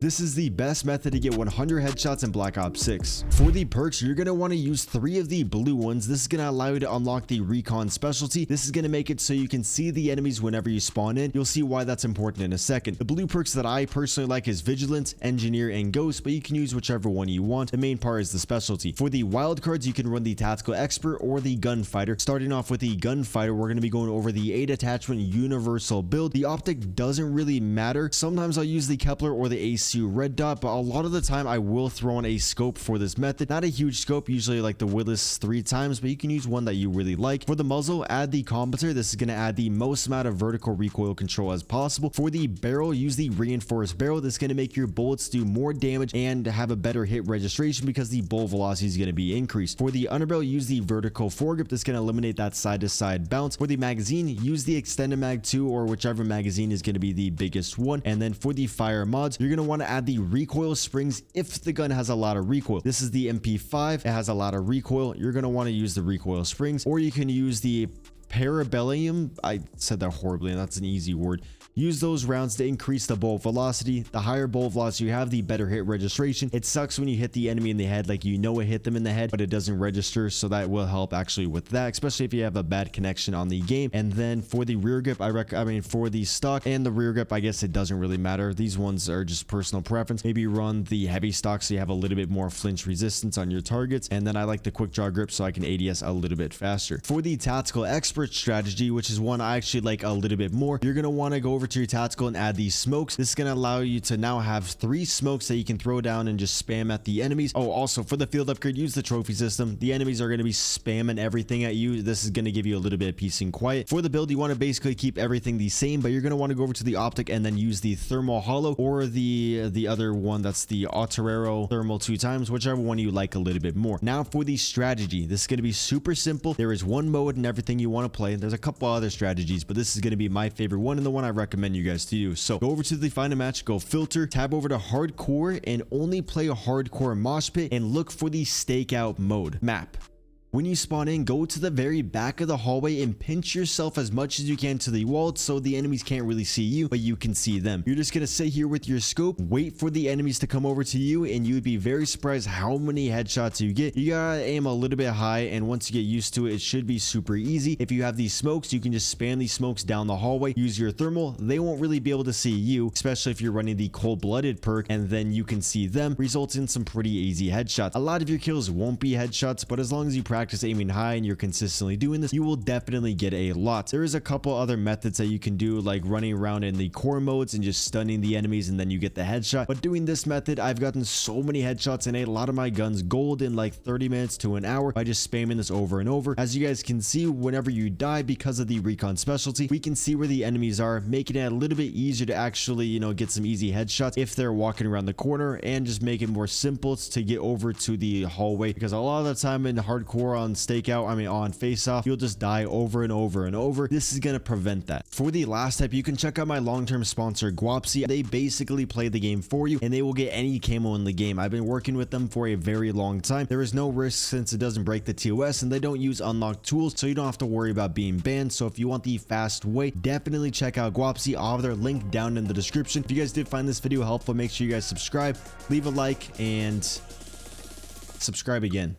This is the best method to get 100 headshots in Black Ops 6. For the perks, you're going to want to use 3 of the blue ones. This is going to allow you to unlock the recon specialty. This is going to make it so you can see the enemies whenever you spawn in. You'll see why that's important in a second. The blue perks that I personally like is Vigilance, Engineer, and Ghost, but you can use whichever one you want. The main part is the specialty. For the wild cards, you can run the Tactical Expert or the Gunfighter. Starting off with the Gunfighter, we're going to be going over the 8 attachment universal build. The optic doesn't really matter. Sometimes I'll use the Kepler or the AC red dot, but a lot of the time I will throw on a scope for this method. Not a huge scope, usually like the Willis 3 times, but you can use one that you really like. For the muzzle, add the compensator. This is going to add the most amount of vertical recoil control as possible. For the barrel, use the reinforced barrel. This is going to make your bullets do more damage and have a better hit registration because the bullet velocity is going to be increased. For the underbarrel, use the vertical foregrip. This is going to eliminate that side to side bounce. For the magazine, use the extended mag 2 or whichever magazine is going to be the biggest one. And then for the fire mods, you're going to want to add the recoil springs if the gun has a lot of recoil. This is the MP5. It has a lot of recoil. You're going to want to use the recoil springs, or you can use the Parabellum. I said that horribly, and that's an easy word. Use those rounds to increase the bullet velocity. The higher bullet velocity you have, the better hit registration. It sucks when you hit the enemy in the head, like you know it hit them in the head, but it doesn't register, so that will help actually with that, especially if you have a bad connection on the game. And then for the rear grip, for the stock and the rear grip, I guess it doesn't really matter. These ones are just personal preference. Maybe run the heavy stock so you have a little bit more flinch resistance on your targets. And then I like the quick draw grip so I can ADS a little bit faster. For the Tactical Expert strategy, which is one I actually like a little bit more, you're going to want to go over to your tactical and add these smokes. This is going to allow you to now have 3 smokes that you can throw down and just spam at the enemies. Oh, also for the field upgrade, use the trophy system. The enemies are going to be spamming everything at you. This is going to give you a little bit of peace and quiet. For the build, you want to basically keep everything the same, but you're going to want to go over to the optic and then use the thermal hollow or the other one, that's the Autorero thermal 2 times, whichever one you like a little bit more. Now for the strategy, this is going to be super simple. There is one mode in everything you want to play. There's a couple other strategies, but this is going to be my favorite one and the one I recommend you guys to use. So go over to the find a match, go filter, tab over to hardcore, and only play a hardcore mosh pit and look for the stakeout mode map. When you spawn in, go to the very back of the hallway and pinch yourself as much as you can to the wall so the enemies can't really see you, but you can see them. You're just going to sit here with your scope, wait for the enemies to come over to you, and you would be very surprised how many headshots you get. You gotta aim a little bit high, and once you get used to it, it should be super easy. If you have these smokes, you can just spam these smokes down the hallway, use your thermal. They won't really be able to see you, especially if you're running the cold-blooded perk, and then you can see them. Results in some pretty easy headshots. A lot of your kills won't be headshots, but as long as you practice aiming high and you're consistently doing this, you will definitely get a lot. There is a couple other methods that you can do, like running around in the core modes and just stunning the enemies, and then you get the headshot. But doing this method, I've gotten so many headshots and a lot of my guns gold in like 30 minutes to an hour by just spamming this over and over. As you guys can see, whenever you die, because of the recon specialty, we can see where the enemies are, making it a little bit easier to actually, you know, get some easy headshots if they're walking around the corner, and just make it more simple to get over to the hallway, because a lot of the time in hardcore on on face off, you'll just die over and over and over. This is going to prevent that. For the last type, you can check out my long-term sponsor Guapsi. They basically play the game for you, and they will get any camo in the game. I've been working with them for a very long time. There is no risk since it doesn't break the TOS, and they don't use unlocked tools, so you don't have to worry about being banned. So if you want the fast way, definitely check out Guapsi. I'll have their link down in the description. If you guys did find this video helpful, make sure you guys subscribe, leave a like, and subscribe again.